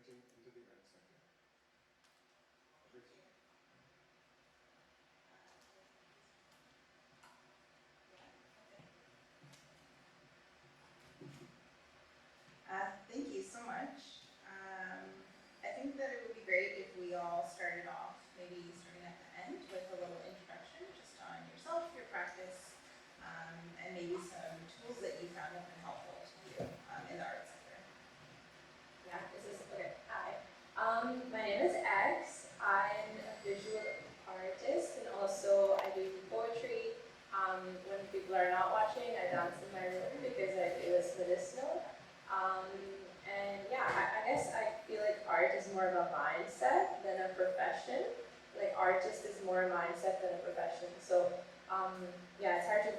into the art sector? Thank you so much. I think that it would be great if we all started off, maybe starting at the end, with a little introduction just on yourself, your practice, and maybe some tools that you found have been helpful to you in the art sector. Yeah, this is okay. Hi. My name is X. I'm a visual artist and also I do poetry. When people are not watching, I dance in my room because I feel it's medicinal. And yeah, I guess I feel like art is more of a mindset than a profession. Like artist is more a mindset than a profession. So yeah, it's hard to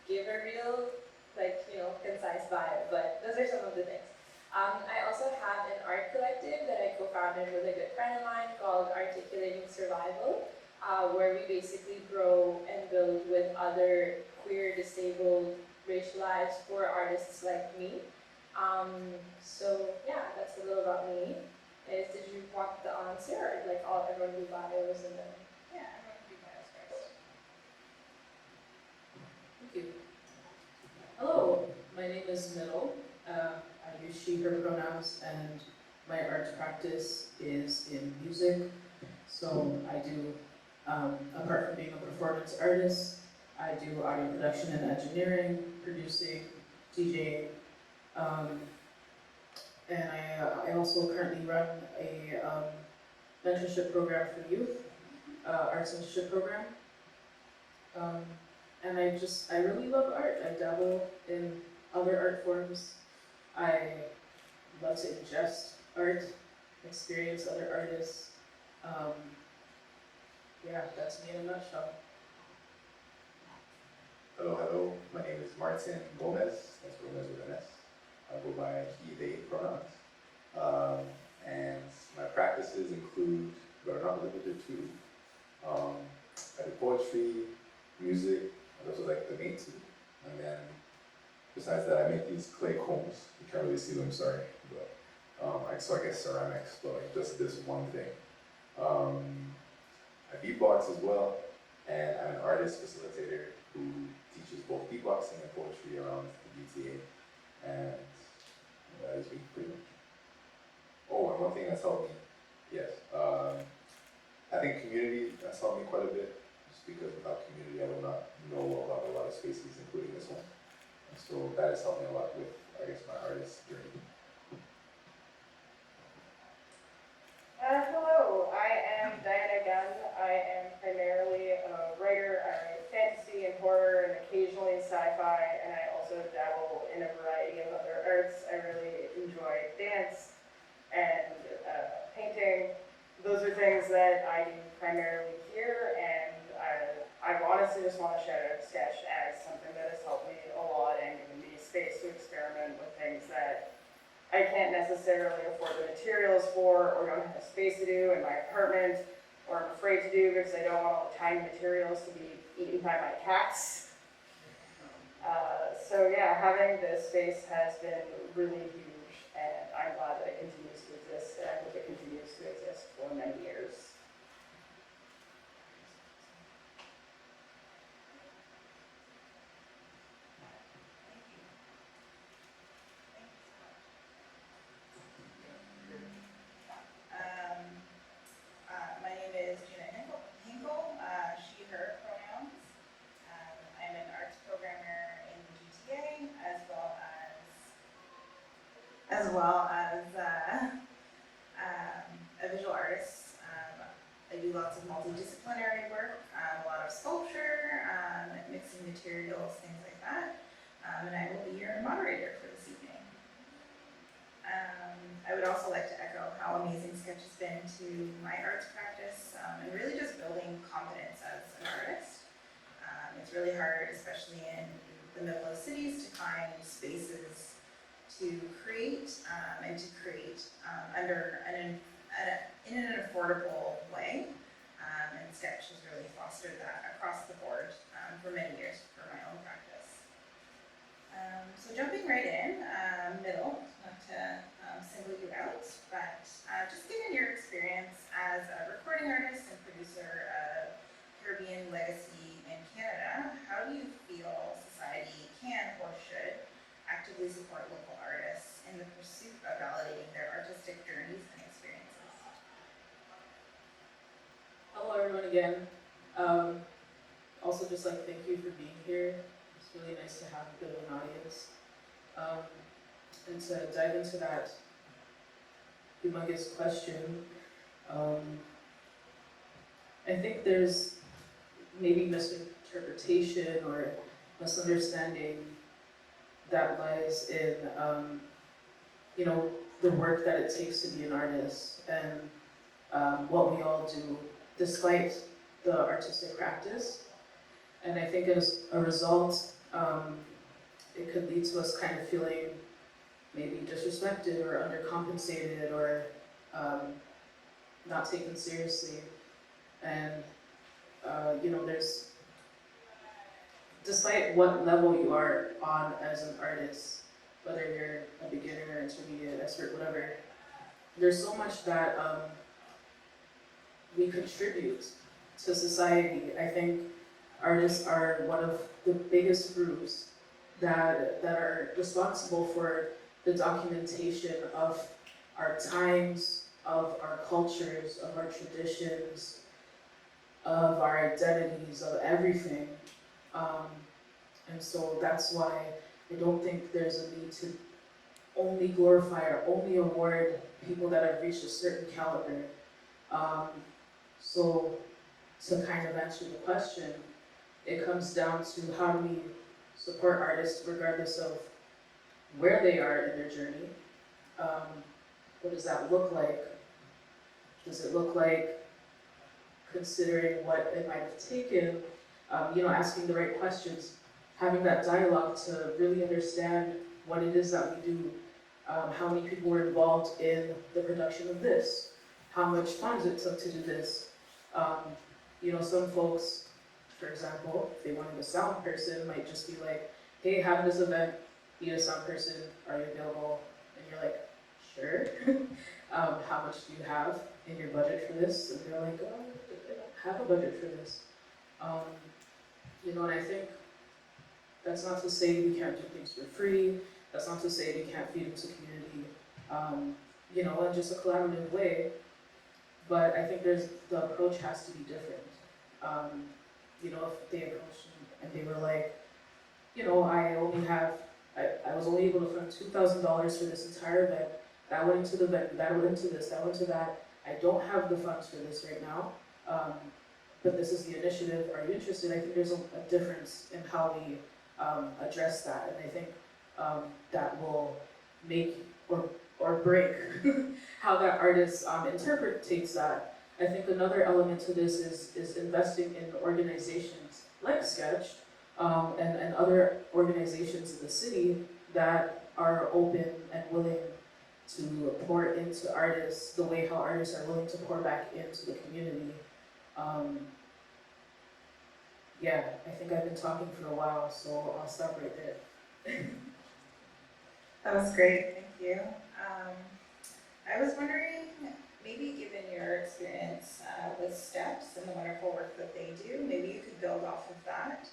give a real, like, concise bio, but those are some of the things. I also have an art collective that I co-founded with a good friend of mine called Articulating Survival, where we basically grow and build with other queer, disabled, racialized, poor artists like me. So yeah, that's a little about me. Did you want the answer, or like everyone do bios and then? Yeah, everyone can do bios first. Thank you. Hello, my name is Middle. I use she, her pronouns, and my art practice is in music. So I do, apart from being a performance artist, I do audio production and engineering, producing, DJing, and I also currently run a mentorship program for youth, arts mentorship program. And I really love art. I dabble in other art forms. I love to ingest art, experience other artists. Yeah, that's me in a nutshell. Hello. My name is Martin Gomes. That's Gomez with an S. I go by he, they pronouns. And my practices include, but are not limited to, I do poetry, music, those are like the main two. And then besides that, I make these clay combs. You can't really see them, sorry. But so I guess ceramics, but like just this one thing. I beatbox as well, and I'm an artist facilitator who teaches both beatboxing and poetry around the GTA. And that is me pretty much. Oh, and one thing that's helped me, yes, I think community has helped me quite a bit, just because without community I would not know about a lot of spaces, including this one. And so that has helped me a lot with, I guess, my artist journey. Hello, I am Dianna Gunn. I am primarily a writer. I write fantasy and horror and occasionally sci-fi, and I also dabble in a variety of other arts. I really enjoy dance and painting. Those are things that I do primarily here, and I honestly just want to shout out Sketch as something that has helped me a lot and given me space to experiment with things that I can't necessarily afford the materials for, or don't have the space to do in my apartment, or I'm afraid to do because I don't want all the tiny materials to be eaten by my cats. So yeah, having this space has been really huge, and I'm glad that it continues to exist, and I hope it continues to exist for many years. My name is Janet Hinkle, she, her pronouns. I'm an arts programmer in the GTA, as well as a visual artist. I do lots of multidisciplinary work, a lot of sculpture, mixing materials, things like that. And I will be your moderator for this evening. I would also like to echo how amazing Sketch has been to my arts practice, and really just building confidence as an artist. It's really hard, especially in the middle of cities, to find spaces to create and to create in an affordable way. And Sketch has really fostered that across the board for many years for my own practice. So jumping right in, Middle, not to single you out, but artist and producer of Caribbean Legacy in Canada, how do you feel society can or should actively support local artists in the pursuit of validating their artistic journeys and experiences? Hello everyone again. Also just like thank you for being here. It's really nice to have a bit of an audience. And to dive into that humongous question, I think there's maybe misinterpretation or misunderstanding that lies in, the work that it takes to be an artist and what we all do despite the artistic practice. And I think as a result, it could lead to us kind of feeling maybe disrespected or undercompensated or not taken seriously. And, there's, despite what level you are on as an artist, whether you're a beginner, intermediate, expert, whatever, there's so much that we contribute to society. I think artists are one of the biggest groups that are responsible for the documentation of our times, of our cultures, of our traditions, of our identities, of everything. And so that's why I don't think there's a need to only glorify or only award people that have reached a certain caliber. So to kind of answer the question, it comes down to how do we support artists regardless of where they are in their journey. What does that look like? Does it look like considering what it might have taken, asking the right questions, having that dialogue to really understand what it is that we do, how many people were involved in the production of this, how much funds it took to do this. Some folks, for example, if they wanted a sound person, might just be like, hey, having this event, need a sound person, are you available? And you're like, sure. How much do you have in your budget for this? And they're like, oh, I don't have a budget for this. And I think that's not to say we can't do things for free. That's not to say we can't feed into community, in just a collaborative way. But I think the approach has to be different. If they approached me and they were like, I was only able to fund $2,000 for this entire event. That went into the venue, that went into this, that went to that. I don't have the funds for this right now, but this is the initiative. Are you interested? I think there's a difference in how we address that, and I think that will make or break how that artist interprets that. I think another element to this is investing in organizations like Sketch and other organizations in the city that are open and willing to pour into artists the way how artists are willing to pour back into the community. I think I've been talking for a while, so I'll stop right there. That was great, thank you. I was wondering, maybe given your experience with STEPS and the wonderful work that they do, maybe you could build off of that.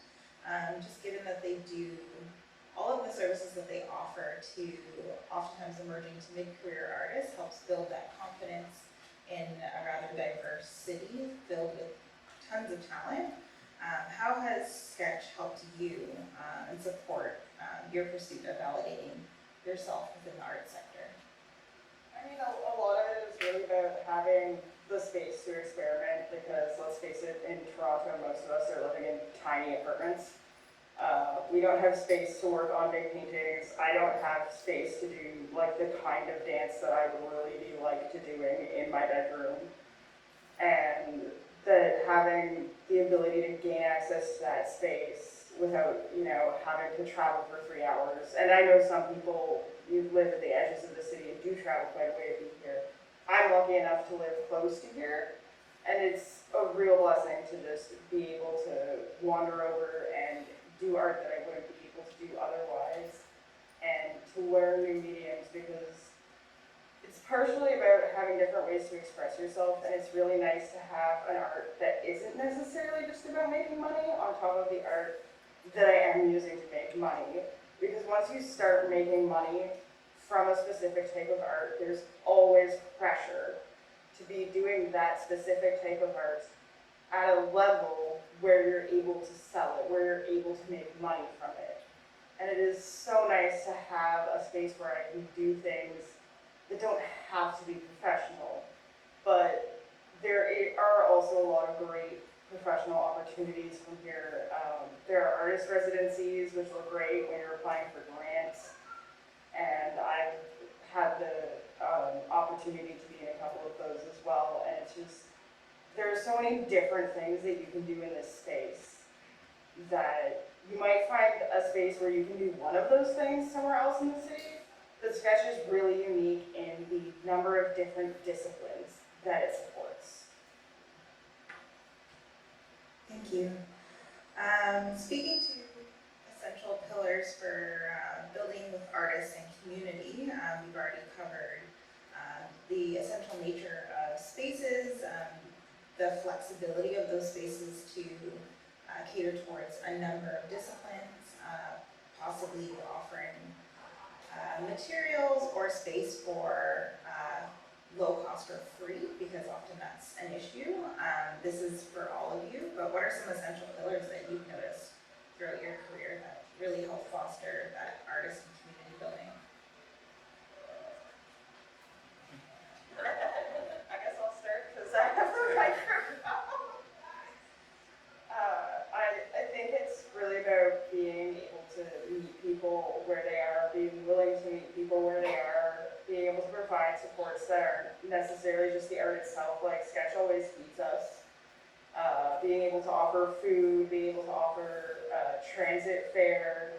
Just given that they do all of the services that they offer to oftentimes emerging to mid-career artists helps build that confidence in a rather diverse city filled with tons of talent. How has Sketch helped you and support your pursuit of validating yourself within the art sector? I mean, a lot of it is really about having the space to experiment because, let's face it, in Toronto, most of us are living in tiny apartments. We don't have space to work on big paintings. I don't have space to do the kind of dance that I would really be to doing in my bedroom. And that having the ability to gain access to that space without, having to travel for 3 hours. And I know some people, you live at the edges of the city and do travel quite a way to be here. I'm lucky enough to live close to here, and it's a real blessing to just be able to wander over and do art that I wouldn't be able to do otherwise, and to learn new mediums because it's partially about having different ways to express yourself, and it's really nice to have an art that isn't necessarily just about making money on top of the art that I am using to make money. Because once you start making money from a specific type of art, there's always pressure to be doing that specific type of art at a level where you're able to sell it, where you're able to make money from it. And it is so nice to have a space where I can do things that don't have to be professional, but there are also a lot of great professional opportunities from here. There are artist residencies, which look great when you're applying for grants, and I've had the opportunity to be in a couple of those as well, and it's just, there are so many different things that you can do in this space that you might find a space where you can do one of those things somewhere else in the city. The sketch is really unique in the number of different disciplines that it supports. Thank you. Speaking to essential pillars for building with artists and community, we've already covered the essential nature of spaces, the flexibility of those spaces to cater towards a number of disciplines, possibly offering materials or space for low cost or free, because often that's an issue. This is for all of you, but what are some essential pillars that you've noticed throughout your career that really help foster that artist and community building? I guess I'll start because I have the microphone. I think it's really about being able to meet people where they are, being willing to meet people where they are, being able to provide supports that aren't necessarily just the art itself, like Sketch always feeds us. Being able to offer food, being able to offer transit fare.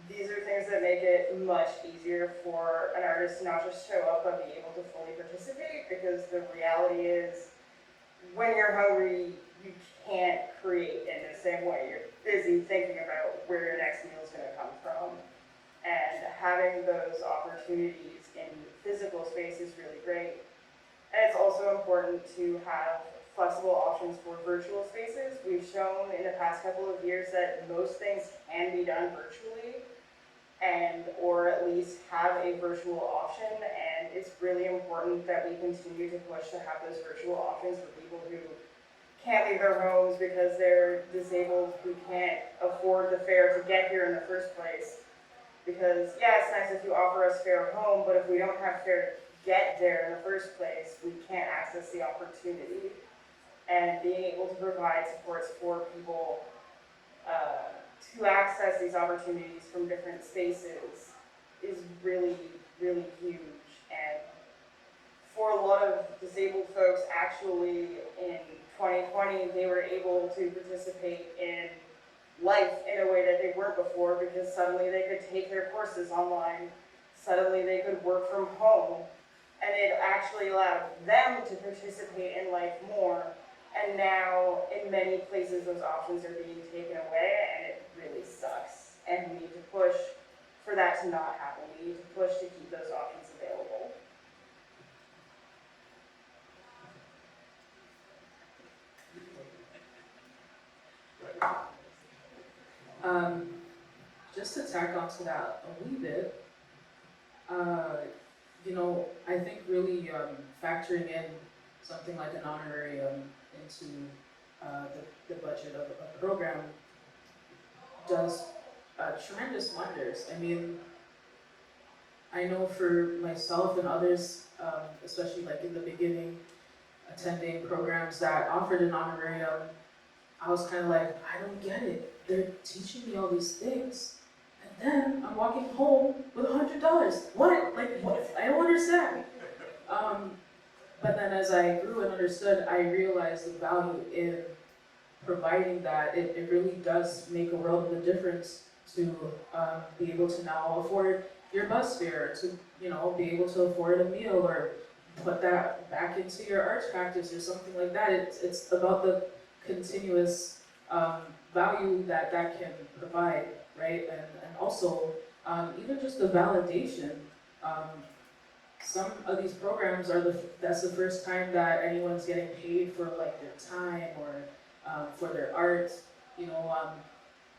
These are things that make it much easier for an artist to not just show up, but be able to fully participate, because the reality is, when you're hungry, you can't create in the same way. You're busy thinking about where your next meal is going to come from. And having those opportunities in physical space is really great. And it's also important to have flexible options for virtual spaces. We've shown in the past couple of years that most things can be done virtually, and or at least have a virtual option, and it's really important that we continue to push to have those virtual options for people who can't leave their homes because they're disabled, who can't afford the fare to get here in the first place. Because yeah, it's nice if you offer us fare home, but if we don't have fare to get there in the first place, we can't access the opportunity. And being able to provide supports for people to access these opportunities from different spaces is really, really huge. And for a lot of disabled folks, actually in 2020, they were able to participate in life in a way that they weren't before, because suddenly they could take their courses online, suddenly they could work from home, and it actually allowed them to participate in life more. And now, in many places, those options are being taken away, and it really sucks. And we need to push for that to not happen. We need to push to keep those options available. Just to tack onto that a wee bit, I think really factoring in something like an honorarium into the budget of a program does tremendous wonders. I mean, I know for myself and others, especially like in the beginning, attending programs that offered an honorarium, I was kind of like, I don't get it. They're teaching me all these things, and then I'm walking home with $100. What? Like, what? I don't understand. But then as I grew and understood, I realized the value in providing that. It really does make a world of a difference to be able to now afford your bus fare, to be able to afford a meal, or put that back into your arts practice or something like that. It's about the continuous value that can provide, right? And also even just the validation. some of these programs are that's the first time that anyone's getting paid for like their time or for their art, you know,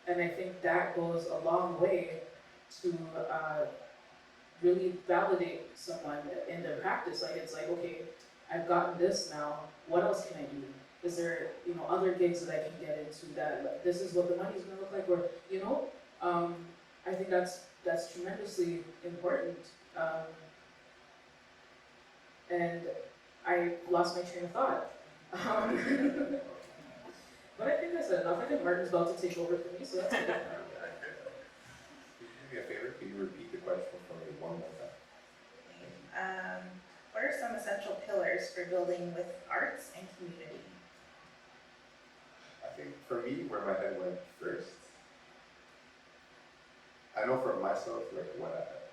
and I think that goes a long way to really validate someone in their practice. Like it's like, okay, I've gotten this now, what else can I do? Is there, you know, other gigs that I can get into that like, this is what the money's gonna look like, or, you know, I think that's tremendously important. And I lost my train of thought. But I think I said enough. I think Martin's about to take over for me, so that's good. Could you do me a favor? Could you repeat the question for me one more time? What are some essential pillars for building with arts and community? I think for me, where my head went first, I know for myself, like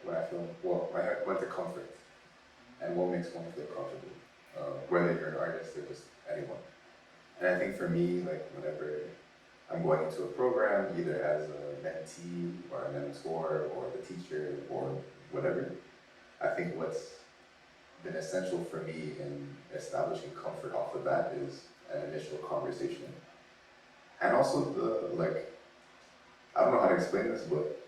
when I feel, well, my head went to comfort and what makes one feel comfortable, whether you're an artist or just anyone. And I think for me, like whenever I'm going into a program, either as a mentee or a mentor or the teacher or whatever, I think what's been essential for me in establishing comfort off the bat is an initial conversation. And also I don't know how to explain this, but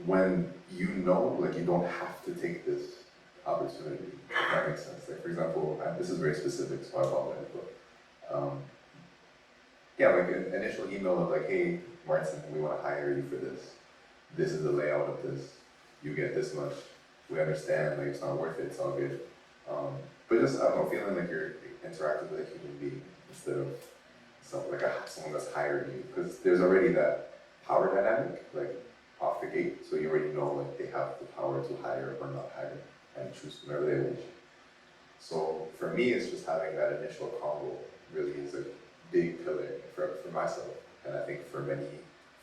when you know, like you don't have to take this opportunity, if that makes sense. Like for example, this is very specific, so I apologize, but yeah, like an initial email of like, hey, Martin, we want to hire you for this. This is the layout of this. You get this much. We understand, like it's not worth it, it's all good. But just, I don't know, feeling like you're interacting with a human being instead of someone that's hiring you. Because there's already that power dynamic, like off the gate. So you already know like they have the power to hire or not hire and choose whomever they wish. So for me, it's just having that initial convo really is a big pillar for myself. And I think for many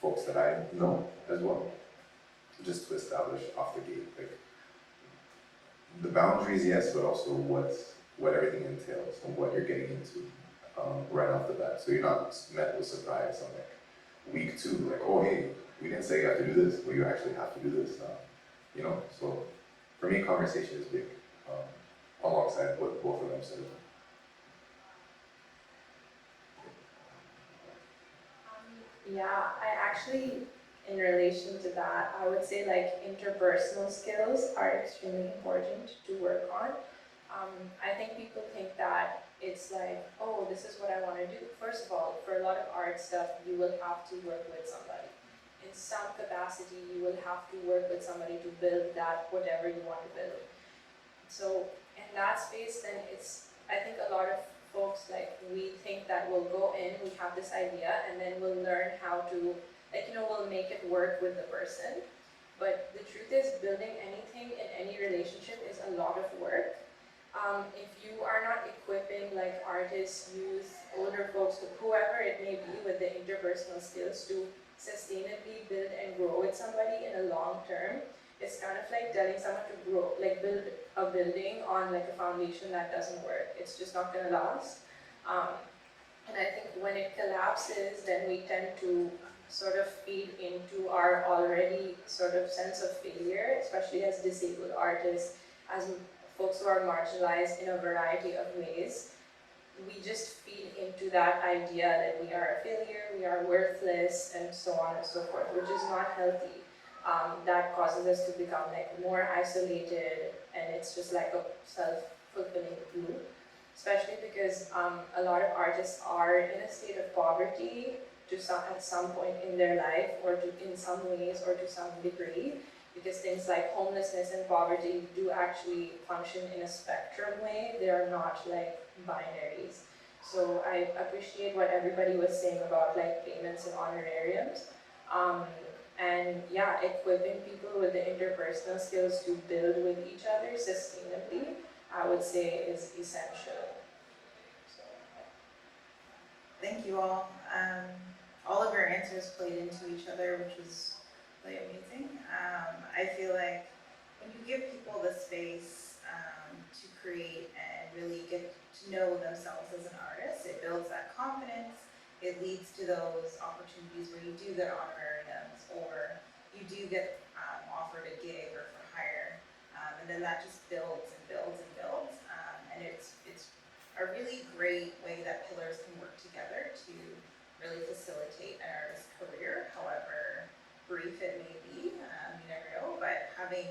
folks that I know as well, just to establish off the gate, like the boundaries, yes, but also what everything entails and what you're getting into right off the bat. So you're not met with surprise on like week 2, like, oh hey, we didn't say you have to do this, well you actually have to do this now. You know, so for me conversation is big, alongside what both of them said. Yeah, I actually, in relation to that, I would say like interpersonal skills are extremely important to work on. I think people think that it's like, oh, this is what I want to do. First of all, for a lot of art stuff, you will have to work with somebody. In some capacity, you will have to work with somebody to build that, whatever you want to build. So in that space, then it's, I think a lot of folks, like we think that we'll go in, we have this idea, and then we'll learn how to, like, you know, we'll make it work with the person. But the truth is, building anything in any relationship is a lot of work. If you are not equipping like artists, youth, older folks, whoever it may be, with the interpersonal skills to sustainably build and grow with somebody in a long term, it's kind of like telling someone to grow, like build a building on like a foundation that doesn't work. It's just not gonna last. And I think when it collapses, then we tend to sort of feed into our already sort of sense of failure, especially as disabled artists, as folks who are marginalized in a variety of ways. We just feed into that idea that we are a failure, we are worthless, and so on and so forth, which is not healthy. That causes us to become like more isolated, and it's just like a self-fulfilling loop. Especially because a lot of artists are in a state of poverty at some point in their life, or in some ways, or to some degree, because things like homelessness and poverty do actually function in a spectrum way. They are not like binaries. So I appreciate what everybody was saying about like payments and honorariums. And yeah, equipping people with the interpersonal skills to build with each other sustainably, I would say, is essential. So. Thank you all. All of your answers played into each other, which was really amazing. I feel like when you give people the space to create and really get to know themselves as an artist, it builds that confidence. It leads to those opportunities where you do get honorariums, or you do get offered a gig or for hire. And and then that just builds and builds and builds. And it's a really great way that pillars can work together to really facilitate an artist's career, however brief it may be, you never know, but having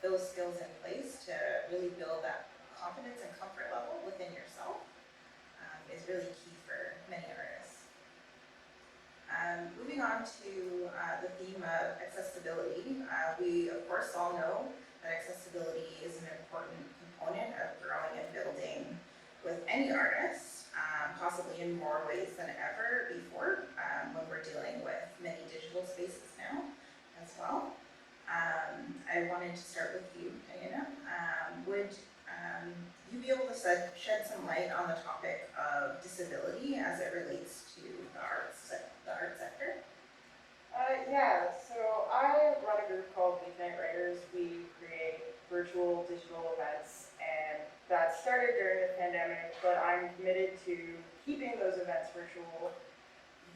those skills in place to really build that confidence and comfort level within yourself is really key for many artists. Moving on to the theme of accessibility, we of course all know that accessibility is an important component of growing and building with any artist, possibly in more ways than ever before, when we're dealing with many digital spaces now as well. I wanted to start with you, Dianna. Would you be able to shed some light on the topic of disability as it relates to the art sector? Yeah, so I run a group called Cultivate Writers. We create virtual digital events, and that started during the pandemic, but I'm committed to keeping those events virtual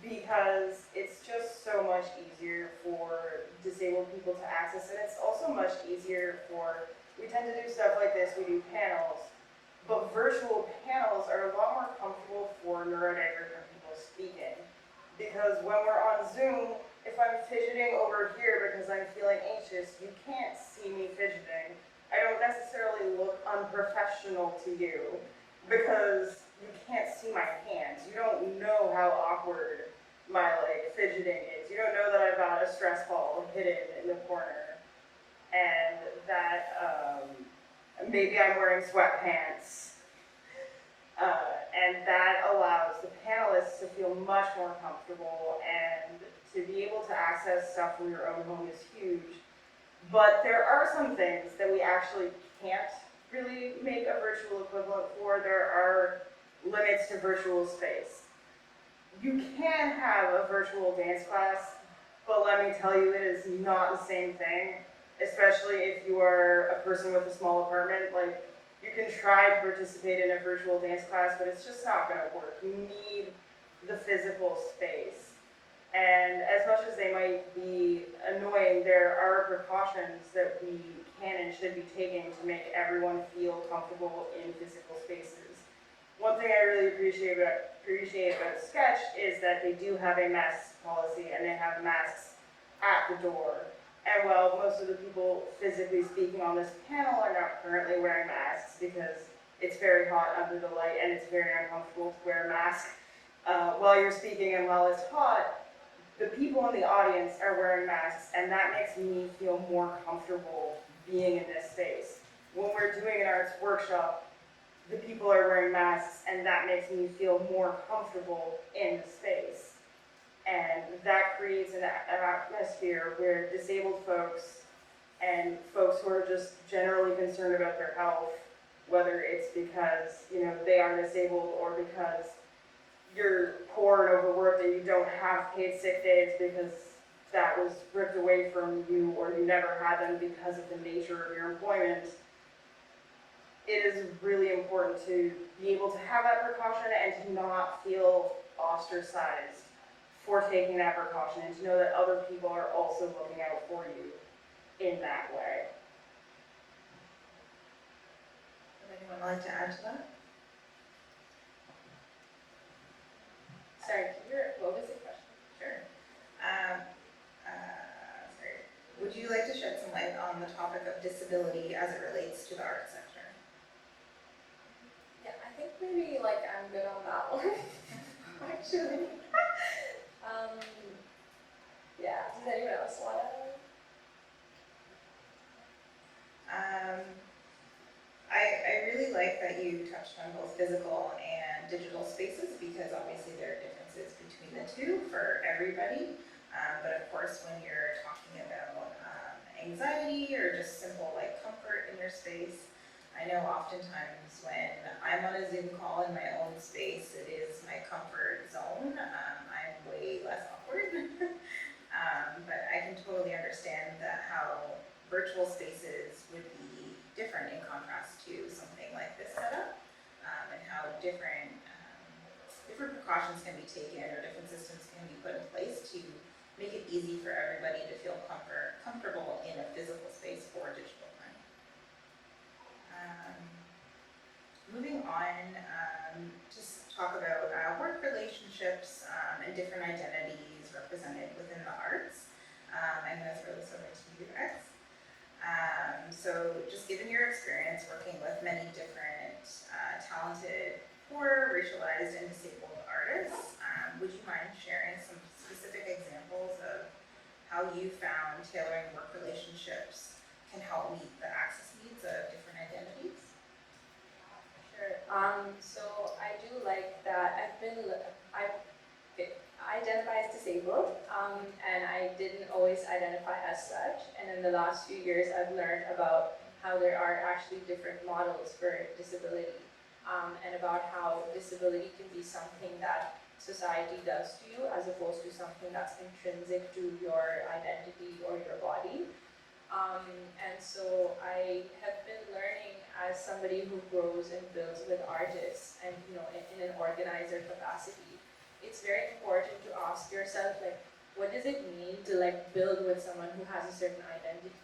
because it's just so much easier for disabled people to access it. It's also much easier we tend to do stuff like this, we do panels, but virtual panels are a lot more comfortable for neurodivergent people speaking. Because when we're on Zoom, if I'm fidgeting over here because I'm feeling anxious, you can't see me fidgeting. I don't necessarily look unprofessional to you because you can't see my hands. You don't know how awkward my fidgeting is. You don't know that I've got a stress ball hidden in the corner and that maybe I'm wearing sweatpants. And that allows the panelists to feel much more comfortable, and to be able to access stuff from your own home is huge. But there are some things that we actually can't really make a virtual equivalent for. There are limits to virtual space. You can have a virtual dance class, but let me tell you, it is not the same thing, especially if you are a person with a small apartment. You can try to participate in a virtual dance class, but it's just not going to work. You need the physical space. And as much as they might be annoying, there are precautions that we can and should be taking to make everyone feel comfortable in physical spaces. One thing I really appreciate about Sketch is that they do have a mask policy, and they have masks at the door. And while most of the people physically speaking on this panel are not currently wearing masks because it's very hot under the light and it's very uncomfortable to wear a mask while you're speaking and while it's hot, the people in the audience are wearing masks, and that makes me feel more comfortable being in this space. When we're doing an arts workshop, the people are wearing masks, and that makes me feel more comfortable in the space. And that creates an atmosphere where disabled folks and folks who are just generally concerned about their health, whether it's because they are disabled or because you're poor and overworked and you don't have paid sick days because that was ripped away from you, or you never had them because of the nature of your employment, it is really important to be able to have that precaution and to not feel ostracized for taking that precaution, and to know that other people are also looking out for you in that way. Would anyone like to add to that? Sorry, what was the question? Sure. Sorry. Would you like to shed some light on the topic of disability as it relates to the art sector? Yeah, I think maybe I'm good on that one. Actually. Yeah, does anyone else want to? I really like that you touched on both physical and digital spaces, because obviously there are differences between the two for everybody. But of course, when you're talking about anxiety or just simple comfort in your space, I know oftentimes when I'm on a Zoom call in my own space, it is my comfort zone. I'm way less awkward. But I can totally understand how virtual spaces would be different in contrast to something like this setup, and how different precautions can be taken or different systems can be put in place to make it easy for everybody to feel comfortable in a physical space for digital learning. on, just talk about work relationships and different identities represented within the arts. I'm going to throw this over to you, X. So just given your experience working with many different talented, poor, racialized, and disabled artists, would you mind sharing some specific examples of how you found tailoring work relationships can help meet the access needs of different identities? Sure. So I do like that I identify as disabled, and I didn't always identify as such. And in the last few years, I've learned about how there are actually different models for disability, and about how disability can be something that society does to you as opposed to something that's intrinsic to your identity or your body. And so I have been learning as somebody who grows and builds with artists and in an organizer capacity, it's very important to ask yourself, like, what does it mean to build with someone who has a certain identity?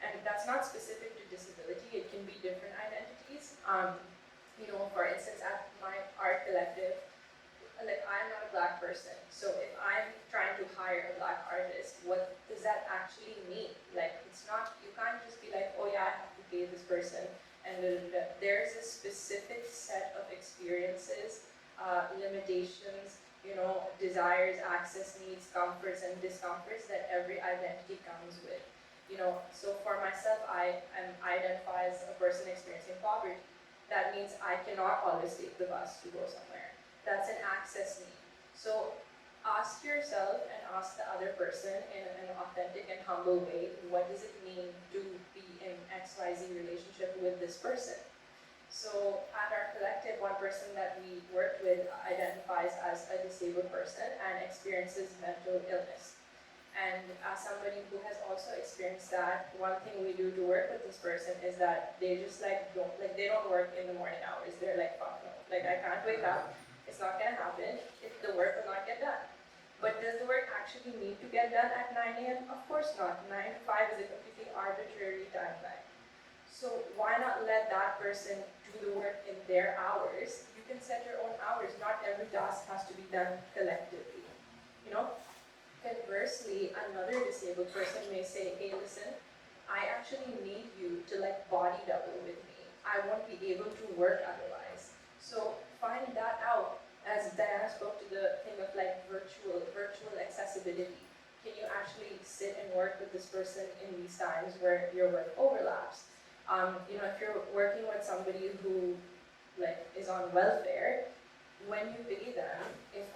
And that's not specific to disability, it can be different identities. For instance, at my art collective, I'm not a black person, so if I'm trying to hire a black artist, what does that actually mean? It's not, you can't just be like, oh yeah, I have to pay this person, and there's a specific set of experiences, limitations, desires, access needs, comforts, and discomforts that every identity comes with. So for myself, I identify as a person experiencing poverty. That means I cannot always take the bus to go somewhere. That's an access need. So ask yourself and ask the other person in an authentic and humble way, what does it mean to be in XYZ relationship with this person? So at our collective, one person that we worked with identifies as a disabled person and experiences mental illness. And as somebody who has also experienced that, one thing we do to work with this person is that they just they don't work in the morning hours. They're like, fuck no, I can't wake up. It's not gonna happen. The work will not get done. But does the work actually need to get done at 9 a.m.? Of course not. 9 to 5 is a completely arbitrary timeline. So why not let that person do the work in their hours? You can set your own hours. Not every task has to be done collectively. Conversely, another disabled person may say, hey, listen, I actually need you to body double with me. I won't be able to work otherwise. So find that out. As Dianna spoke to the thing of virtual accessibility. Can you actually sit and work with this person in these times where your work overlaps? If you're working with somebody who is on welfare, when you pay them, if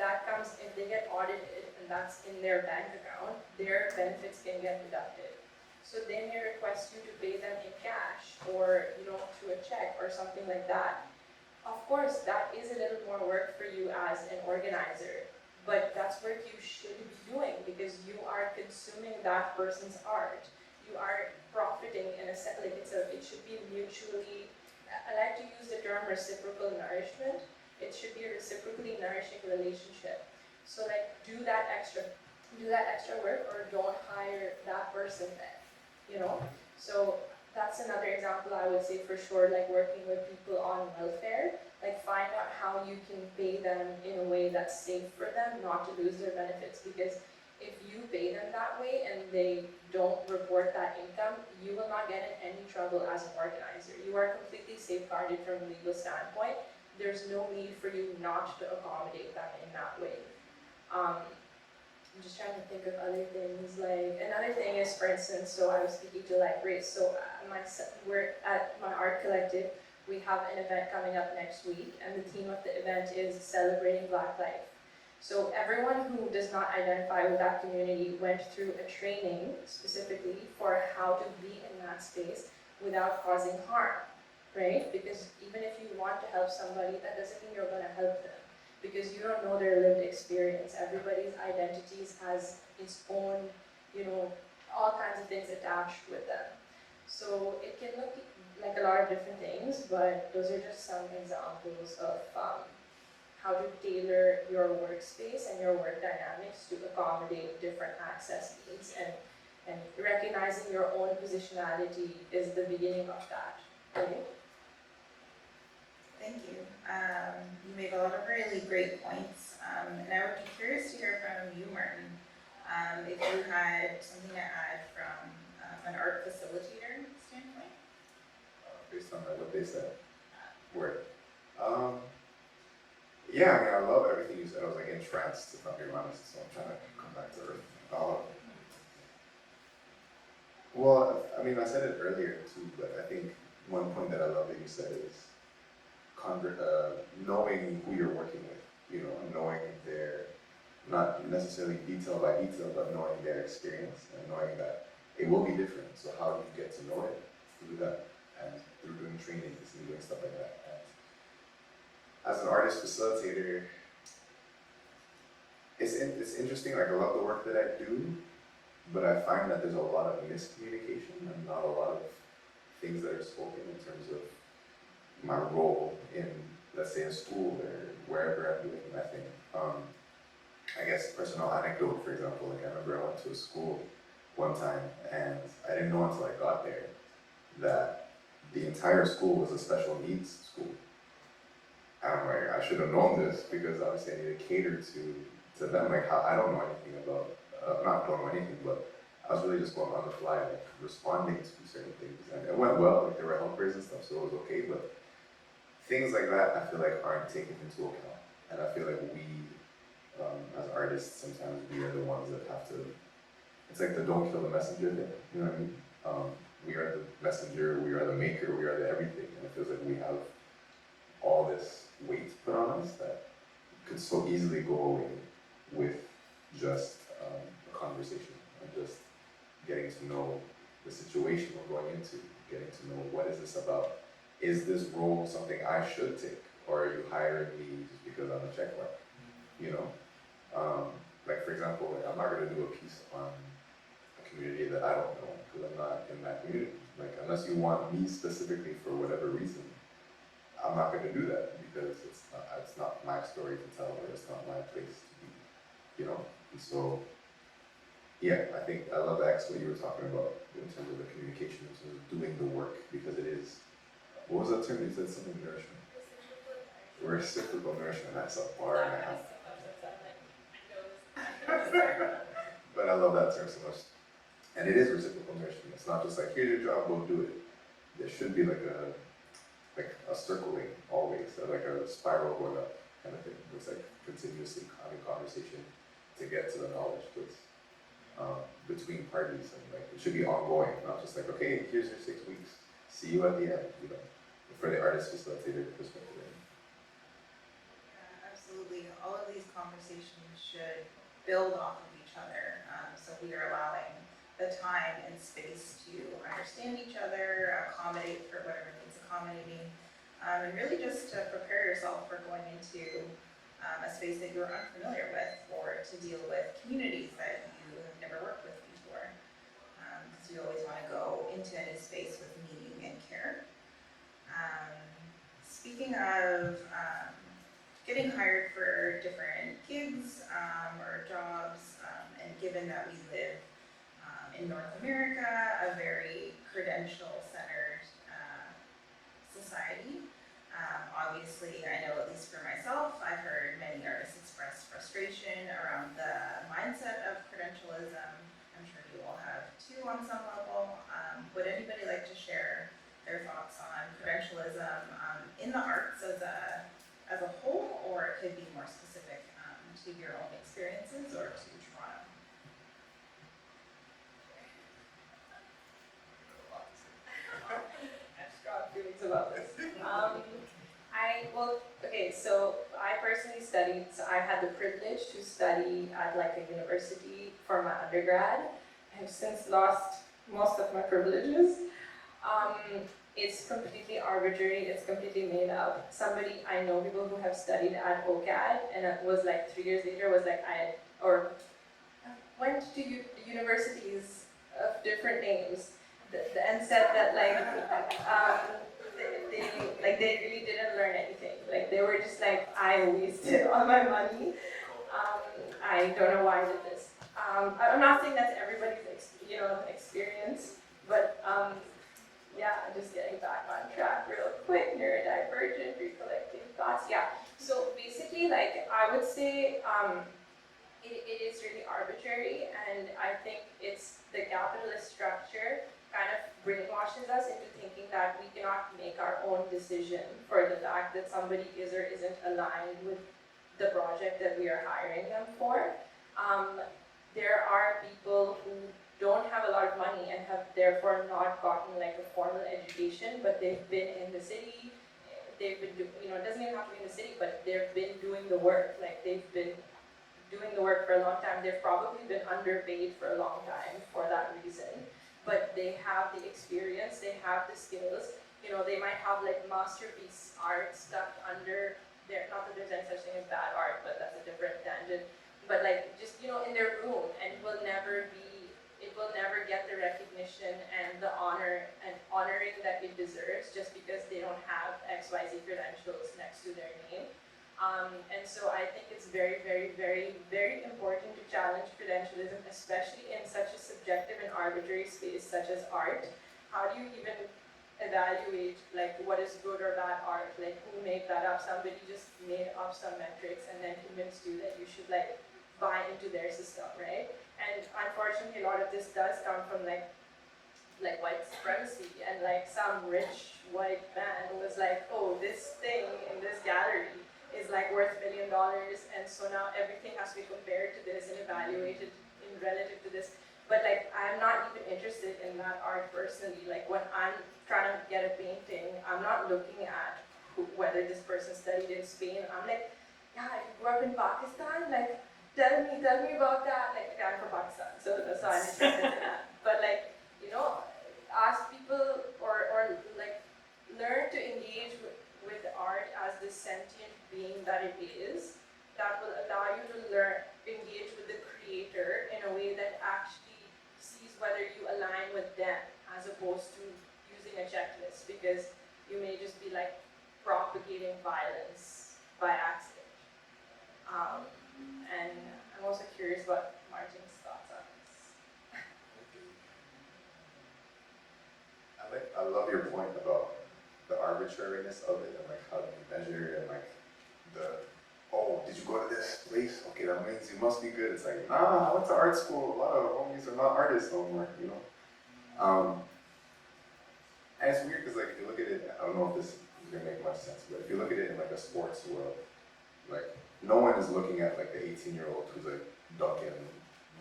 they get audited and that's in their bank account, their benefits can get deducted. So they may request you to pay them in cash or through a check or something like that. Of course, that is a little more work for you as an organizer, but that's work you should be doing because you are consuming that person's art. You are profiting in a sense, it should be mutually, I like to use the term reciprocal nourishment. It should be a reciprocally nourishing relationship. So do that extra work or don't hire that person then, So that's another example I would say for sure, working with people on welfare, find out how you can pay them in a way that's safe for them not to lose their benefits, because if you pay them that way and they don't report that income, you will not get in any trouble as an organizer. You are completely safeguarded from a legal standpoint. There's no need for you not to accommodate them in that way. I'm just trying to think of other things. Another thing is, for instance, so I was speaking to race. So we're at my art collective. We have an event coming up next week, and the theme of the event is celebrating Black life. So everyone who does not identify with that community went through a training specifically for how to be in that space without causing harm, right? Because even if you want to help somebody, that doesn't mean you're going to help them, because you don't know their lived experience. Everybody's identities has its own, all kinds of things attached with them. So it can look like a lot of different things, but those are just some examples of how to tailor your workspace and your work dynamics to accommodate different access needs, and recognizing your own positionality is the beginning of that, right? Thank you. You made a lot of really great points, and I would be curious to hear from you, Martin, if you had something to add from an art facilitator standpoint. Based on like what they said. Word. Yeah, I mean, I love everything you said. I was like entranced, if I'm being honest, so I'm trying to come back to earth. Well, I mean, I said it earlier too, but I think one point that I love that you said is knowing who you're working with, you know, knowing their, not necessarily detail by detail, but knowing their experience and knowing that it will be different. So how do you get to know it? Through that, and through doing trainings and doing stuff like that. And as an artist facilitator, it's interesting, like I love the work that I do, but I find that there's a lot of miscommunication and not a lot of things that are spoken in terms of my role in, let's say, a school or wherever I'm doing my thing. I guess personal anecdote, for example, like I remember I went to a school one time and I didn't know until I got there that the entire school was a special needs school. And I'm like, I should have known this because obviously I need to cater to them. Like, how I don't know anything about, not don't know anything, but I was really just going on the fly, like responding to certain things. And it went well, like there were helpers and stuff, so it was okay. But things like that, I feel like aren't taken into account. And I feel like we, as artists, sometimes we are the ones that have to, it's like the don't kill the messenger thing, you know what I mean? We are the messenger, we are the maker, we are the everything. And it feels like we have all this weight put on us that could so easily go away with just a conversation and just getting to know the situation we're going into, getting to know what is this about. Is this role something I should take, or are you hiring me just because I'm a check mark? You know, like for example, like I'm not going to do a piece on a community that I don't know because I'm not in that community. Like unless you want me specifically for whatever reason, I'm not going to do that because it's not my story to tell, or it's not my place to be. You know, and so yeah, I think I love that what you were talking about in terms of the communication, in terms of doing the work, because it is. What was that term you said? Something nourishment. Reciprocal nourishment. That's a bar and a half. But I love that term so much. And it is reciprocal nourishment. It's not just like here's your job, go do it. There should be like a circling always, like a spiral going up kind of thing. It's like continuously having conversation to get to the knowledge base between parties, and like it should be ongoing, not just like okay, here's your 6 weeks, see you at the end, you know. For the artist facilitator perspective. Yeah, absolutely. All of these conversations should build off of each other. So we are allowing the time and space to understand each other, accommodate for whatever needs accommodating, and really just to prepare yourself for going into a space that you're unfamiliar with, or to deal with communities that you have never worked with before. Because you always want to go into a new space with meaning and care. Speaking of getting hired for different gigs or jobs, and given that we live in North America, a very credential-centered society, obviously I know, at least for myself, I've heard many artists express frustration around the mindset of credentialism. I'm sure you all have too on some level. Would anybody like to share their thoughts on credentialism in the arts as a whole, or it could be more specific to your own experiences or to Toronto? I've just got feelings about this. So I personally studied, so I had the privilege to study at like a university for my undergrad. I have since lost most of my privileges. It's completely arbitrary, it's completely made up. I know people who have studied at OCAD, and it was like 3 years later was like went to universities of different names and said that they really didn't learn anything. Like they were just like, I wasted all my money. I don't know why I did this. I'm not saying that's everybody's experience, but Yeah, just getting back on track real quick, neurodivergent, recollecting thoughts. Yeah, so basically, like, I would say it is really arbitrary, and I think it's the capitalist structure kind of brainwashes us into thinking that we cannot make our own decision for the fact that somebody is or isn't aligned with the project that we are hiring them for. There are people who don't have a lot of money and have therefore not gotten like a formal education, but they've been in the city. They've been, it doesn't even have to be in the city, but they've been doing the work. Like they've been doing the work for a long time. They've probably been underpaid for a long time for that reason, but they have the experience, they have the skills. They might have like masterpiece art stuck under their, not that there's any such thing as bad art, but that's a different tangent. But like just, in their room, and it will never get the recognition and the honor and honoring that it deserves just because they don't have XYZ credentials next to their name. And so I think it's very, very, very, very important to challenge credentialism, especially in such a subjective and arbitrary space such as art. How do you even evaluate like what is good or bad art? Like who made that up? Somebody just made up some metrics and then convinced you that you should like buy into their system, right? And unfortunately, a lot of this does come from like white supremacy, and like some rich white man was like, oh, this thing in this gallery is like worth $1 million, and so now everything has to be compared to this and evaluated in relative to this. But like, I'm not even interested in that art personally. Like when I'm trying to get a painting, I'm not looking at whether this person studied in Spain. I'm like, yeah, you grew up in Pakistan, like tell me about that. Like I'm from Pakistan, so that's why I'm interested in that. But like, ask people or like learn to engage with art as the sentient being that it is, that will allow you to engage with the creator in a way that actually sees whether you align with them as opposed to using a checklist, because you may just be like propagating violence by accident. And I'm also curious about Martin's thoughts on this. I love your point about the arbitrariness of it and like how do you measure and like did you go to this place? Okay, that means you must be good. It's like, nah, I went to art school. A lot of homies are not artists no more, And it's weird because like if you look at it, I don't know if this is gonna make much sense, but if you look at it in like a sports world, like no one is looking at like the 18-year-old who's like dunking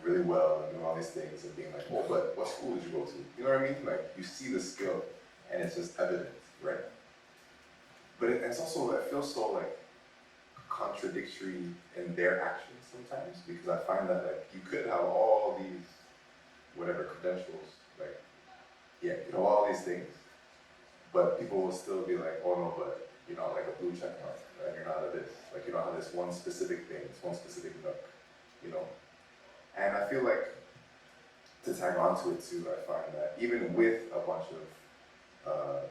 really well and doing all these things and being like, oh, but what school did you go to? You know what I mean? Like you see the skill and it's just evident, right? But it's also, it feels so like contradictory in their actions sometimes, because I find that like you could have all these whatever credentials, like all these things, but people will still be like, oh no, but you're not like a blue check mark, right? You're not a this, like you don't have this one specific thing, this one specific nook, And I feel like to tag onto it too, I find that even with a bunch of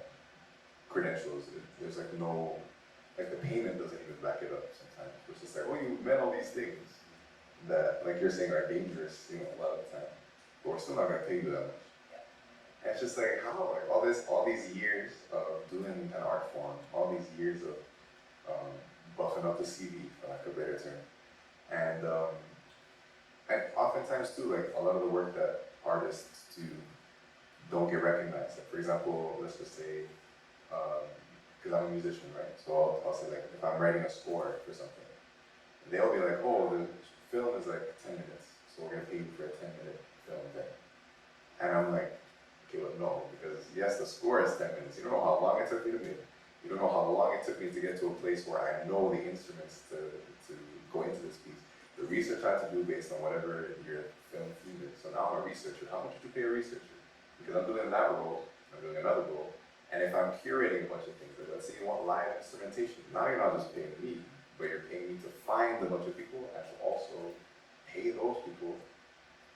credentials, there's like no, like the payment doesn't even back it up sometimes. It's just like, oh, you met all these things that, like you're saying, are dangerous, a lot of the time, but we're still not gonna pay you that much. And it's just like, how, like all these years of doing an art form, all these years of buffing up the CV, for lack of a better term, and oftentimes too, like a lot of the work that artists do don't get recognized. Like for example, let's just say, because I'm a musician, right? So I'll say like, if I'm writing a score for something, they'll be like, oh, the film is like 10 minutes, so we're gonna pay you for a 10-minute film thing. And I'm like, okay, well no, because yes, the score is 10 minutes. You don't know how long it took me to make. You don't know how long it took me to get to a place where I know the instruments to go into this piece. The research I have to do based on whatever your film theme is. So now I'm a researcher. How much would you pay a researcher? Because I'm doing that role, I'm doing another role. And if I'm curating a bunch of things, like let's say you want live instrumentation, now you're not just paying me, but you're paying me to find a bunch of people and to also pay those people.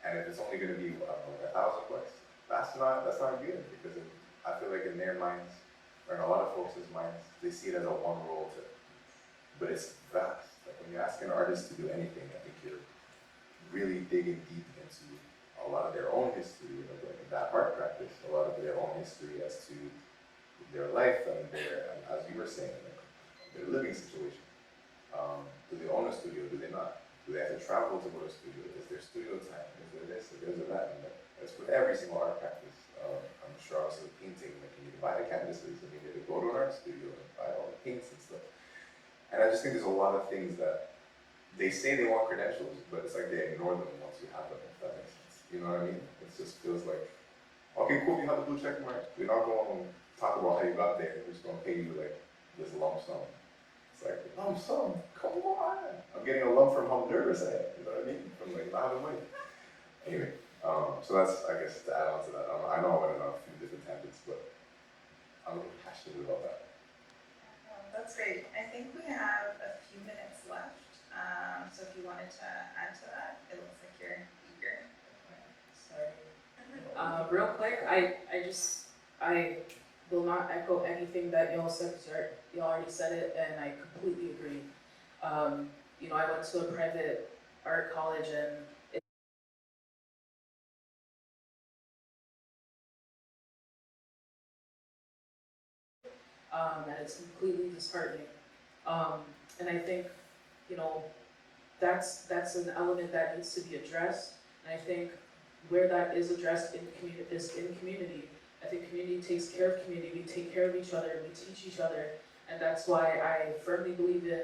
And if it's only going to be, I don't know, $1,000, that's not good, because I feel like in their minds, or in a lot of folks' minds, they see it as a one role thing. But it's vast. Like when you ask an artist to do anything, I think you're really digging deep into a a lot of their own history, like in that art practice, a lot of their own history as to their life and their, and as you were saying, like, their living situation. Do they own a studio? Do they not? Do they have to travel to go to a studio? Is there studio time? Is there this? Is there that? And that's with every single art practice. I'm sure also with painting, like you need to buy the canvases and you need to go to an art studio and buy all the paints and stuff. And I just think there's a lot of things that they say they want credentials, but it's like they ignore them once you have them, if that makes sense. You know what I mean? It just feels like, okay, cool, you have the blue check mark. We're not going to talk about how you got there. We're just going to pay you like this lump sum. It's like, lump sum? Come on. I'm getting a lump from Honduras, you know what I mean? From like not having money. Anyway, so that's, I guess, to add on to that. I know I went on a few different tangents, but I'm a little passionate about that. That's great. I think we have a few minutes left. So if you wanted to add to that, it looks like you're eager. Sorry. Real quick, I will not echo anything that y'all said, because y'all already said it, and I completely agree. I went to a private art college, and it's completely disheartening. And I think, that's an element that needs to be addressed. And I think where that is addressed in community. I think community takes care of community. We take care of each other. We teach each other, and that's why I firmly believe in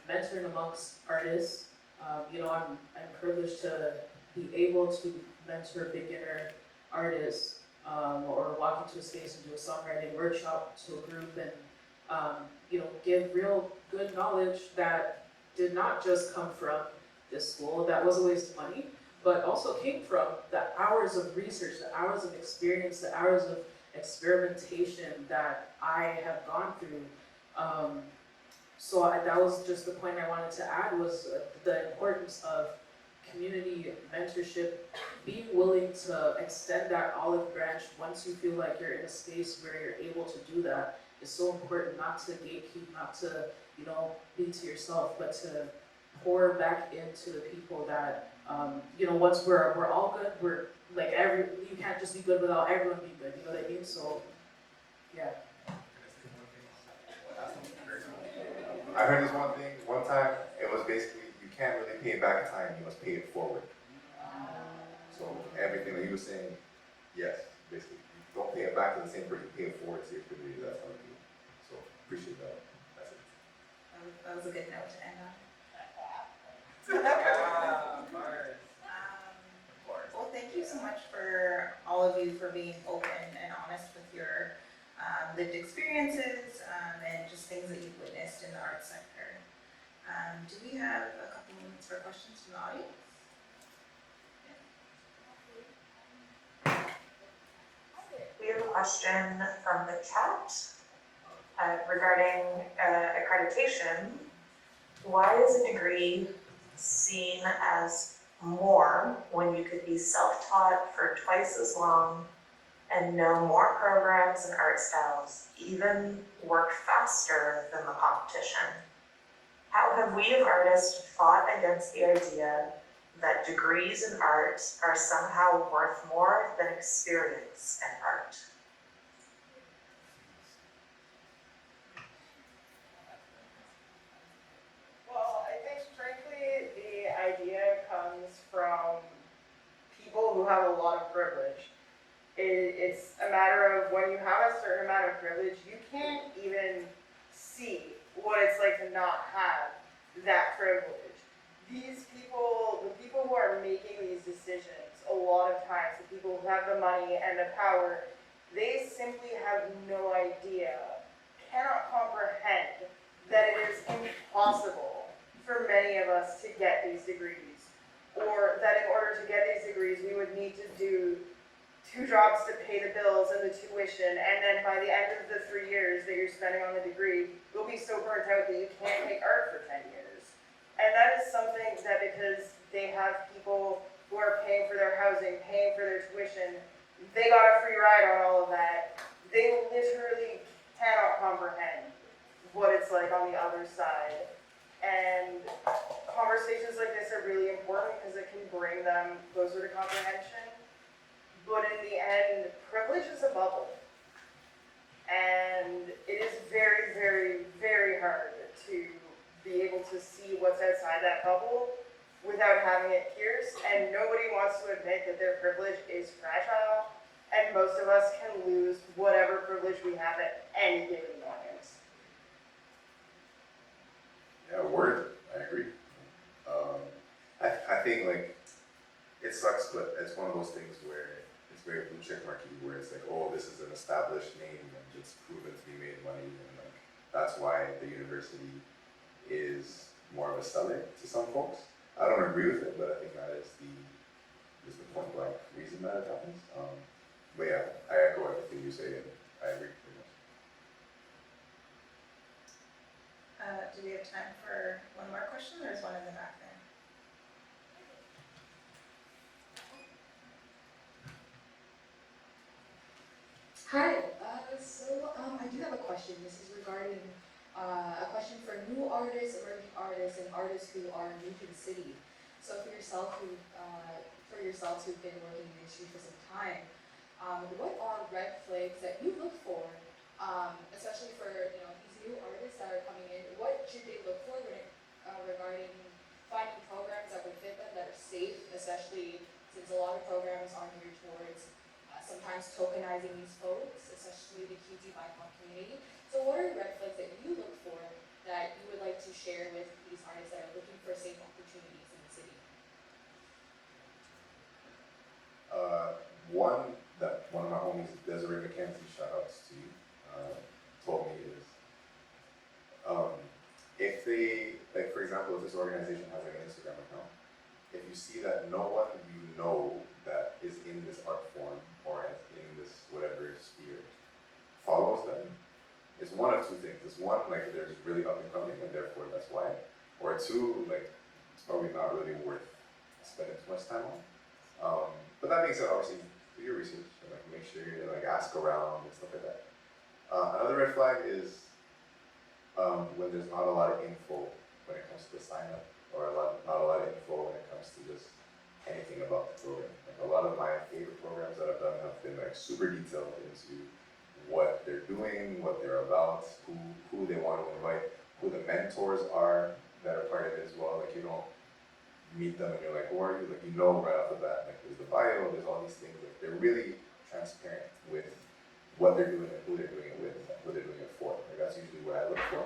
mentoring amongst artists. I'm privileged to be able to mentor beginner artists, or walk into a space and do a songwriting workshop to a group, and give real good knowledge that did not just come from this school, that was a waste of money, but also came from the hours of research, the hours of experience, the hours of experimentation that I have gone through. That was just the point I wanted to add, was the importance of community mentorship, being willing to extend that olive branch once you feel like you're in a space where you're able to do that is so important. Not to gatekeep, not to, be to yourself, but to pour back into the people that, once we're all good, we're like you can't just be good without everyone being good, you know what I mean? So, yeah. I heard this one thing, one time, it was basically, you can't really pay it back in time, you must pay it forward. So everything that you were saying, yes, basically, you don't pay it back to the same person, you pay it forward to your community, that's how you do it. So, appreciate that, that's it. That was a good note to end on. Well, thank you so much for all of you for being open and honest with your lived experiences and just things that you've witnessed in the arts sector. Do we have a couple minutes for questions from the audience? We have a question from the chat regarding accreditation. Why is a degree seen as more when you could be self-taught for twice as long and know more programs and art styles, even work faster than the competition? How have we as artists fought against the idea that degrees in art are somehow worth more than experience in art? Well, I think frankly the idea comes from people who have a lot of privilege. It's a matter of when you have a certain amount of privilege, you can't even see what it's like to not have that privilege. These people, the people who are making these decisions, a lot of times, the people who have the money and the power, they simply have no idea, cannot comprehend that it is impossible for many of us to get these degrees, or that in order to get these degrees, we would need to do 2 jobs to pay the bills and the tuition, and then by the end of the 3 years that you're spending on the degree, you'll be so burnt out that you can't make art for 10 years. And that is something that, because they have people who are paying for their housing, paying for their tuition, they got a free ride on all of that. They literally cannot comprehend what it's like on the other side. And conversations like this are really important because it can bring them closer to comprehension. But in the end, privilege is a bubble. And it is very, very, very hard to be able to see what's outside that bubble without having it pierced. And nobody wants to admit that their privilege is fragile. And most of us can lose whatever privilege we have at any given moment. Yeah, word, I agree. I think like, it sucks, but it's one of those things where it's very blue check marky, where it's like, oh, this is an established name and it's proven to be made money, and like, that's why the university is more of a seller to some folks. I don't agree with it, but I think that is the point blank reason that it happens. But yeah, I echo everything you say, and I agree pretty much. Do we have time for one more question? There's one in the back there. Hi, I do have a question. This is regarding a question for new artists, emerging artists, and artists who are new to the city. So for yourselves who've been working in the industry for some time, what are red flags that you look for, especially for these new artists that are coming in? What should they look for when regarding finding programs that would fit them, that are safe, especially since a lot of programs are geared towards sometimes tokenizing these folks, especially the QT BIPOC community. So what are red flags that you look for that you would like to share with these artists that are looking for safe opportunities in the city? One that one of my homies, Desiree McKenzie, shout outs to you, told me is, if they, like for example, if this organization has like an Instagram account, if you see that no one you know that is in this art form or in this whatever sphere follows them, it's one of two things. It's one, like they're just really up and coming and therefore that's why. Or two, like it's probably not really worth spending too much time on. But that being said, obviously do your research and like make sure you like ask around and stuff like that. Another red flag is when there's not a lot of info when it comes to the sign up, or not a lot of info when it comes to just anything about the program. Like a lot of my favorite programs that I've done have been like super detailed into what they're doing, what they're about, who they want to invite, who the mentors are that are part of it as well. Like you don't meet them and you're like, who are you? Like you know right off the bat, like there's the bio, there's all these things. Like they're really transparent with what they're doing and who they're doing it with, and who they're doing it for. Like that's usually what I look for.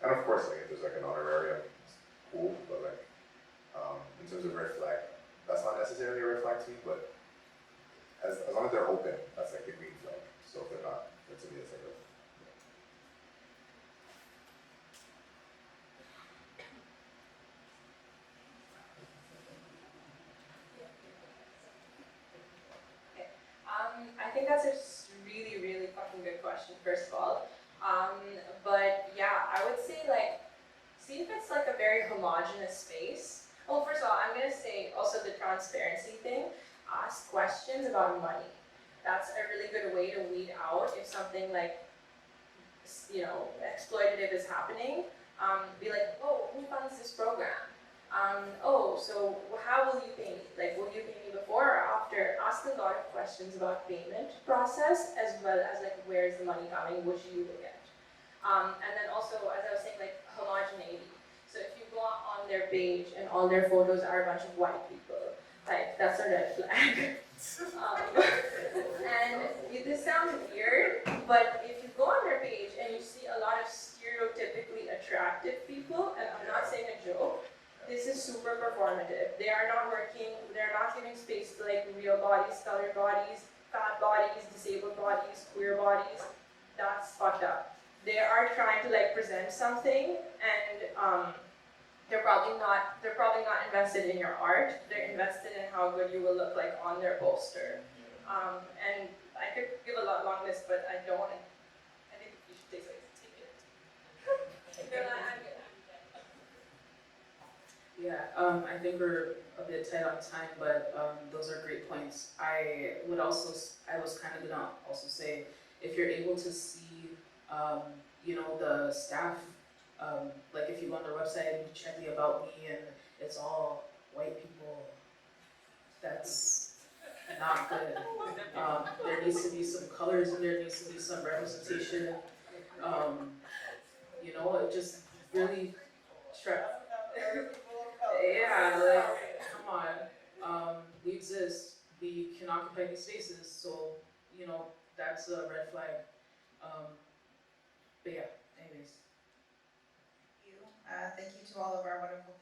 And of course, like if there's like an honorarium, it's cool, but like in terms of red flag, that's not necessarily a red flag to me, but as long as they're open, that's like the green flag. So if they're not, then to me it's like a I think that's a really, really fucking good question, first of all. But yeah, I would say like, see if it's like a very homogenous space. Well, first of all, I'm gonna say also the transparency thing. Ask questions about money. That's a really good way to weed out if something like, exploitative is happening. Be like, oh, who funds this program? So how will you pay me? Like, will you pay me before or after? Ask a lot of questions about payment process, as well as like, where is the money coming? What should you look at? And then also, as I was saying, like homogeneity. So if you go on their page and all their photos are a bunch of white people, like that's a red flag. And this sounds weird, but if you go on their page and you see a lot of stereotypically attractive people, and I'm not saying a joke, this is super performative. They are not working, they're not giving space to like real bodies, colored bodies, fat bodies, disabled bodies, queer bodies. That's fucked up. They are trying to like present something, and they're probably not invested in your art. They're invested in how good you will look like on their poster. And I could give a long list, but I don't want to. I think you should take it. No, I'm good. Yeah, I think we're a bit tight on time, but those are great points. I was kind of gonna also say, if you're able to see, the staff Like if you go on their website and you check the about me and it's all white people, that's not good. There needs to be some colors and there needs to be some representation. You know, it just really yeah, like, come on. We exist. We can occupy these spaces, so, you know, that's a red flag. But yeah, anyways. Thank you to all of our wonderful